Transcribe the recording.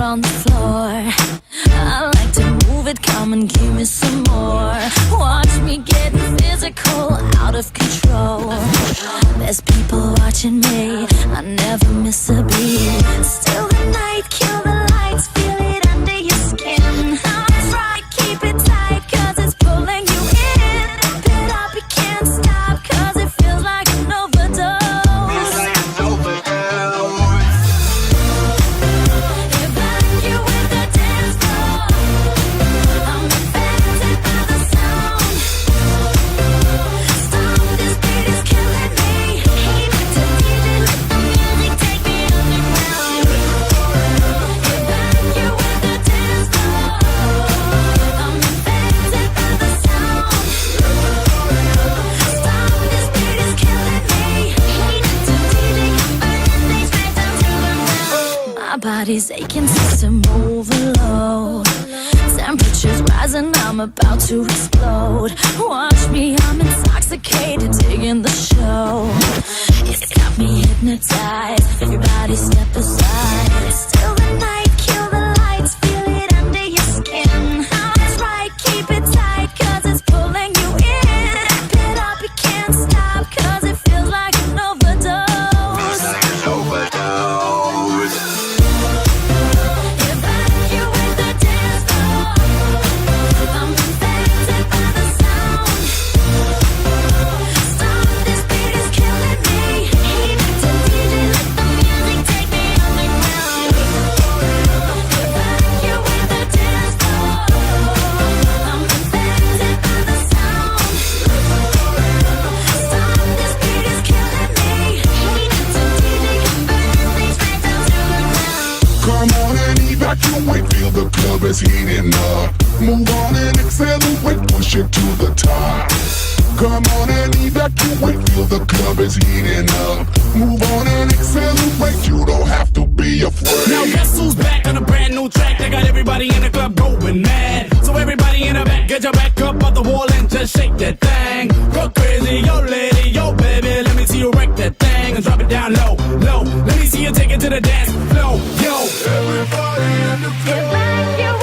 on the floor. I like to move it, come and give me some more. Watch me getting physical, out of control. There's people watching me, I never miss a beat. Still the night, kill the lights, feel it under your skin. That's right, keep it tight, cause it's pulling you in. Wrap it up, you can't stop, cause it feels like an overdose. Body's aching, system overload. Temperatures rising, I'm about to explode. Watch me, I'm intoxicated, digging the show. It's got me hypnotized, everybody step aside. Still the night, kill the lights, feel it under your skin. That's right, keep it tight, cause it's pulling you in. Wrap it up, you can't stop, cause it feels like an overdose. Evacuate, feel the club is heating up. Move on and accelerate, push it to the top. Come on and evacuate, feel the club is heating up. Move on and accelerate, you don't have to be afraid. Now guess who's back on a brand new track? They got everybody in the club going mad. So everybody in the back, get your back up off the wall and just shake that thing. Go crazy, yo lady, yo baby, let me see you wreck that thing and drop it down low, low. Let me see you take it to the dance floor, yo. Everybody in the club.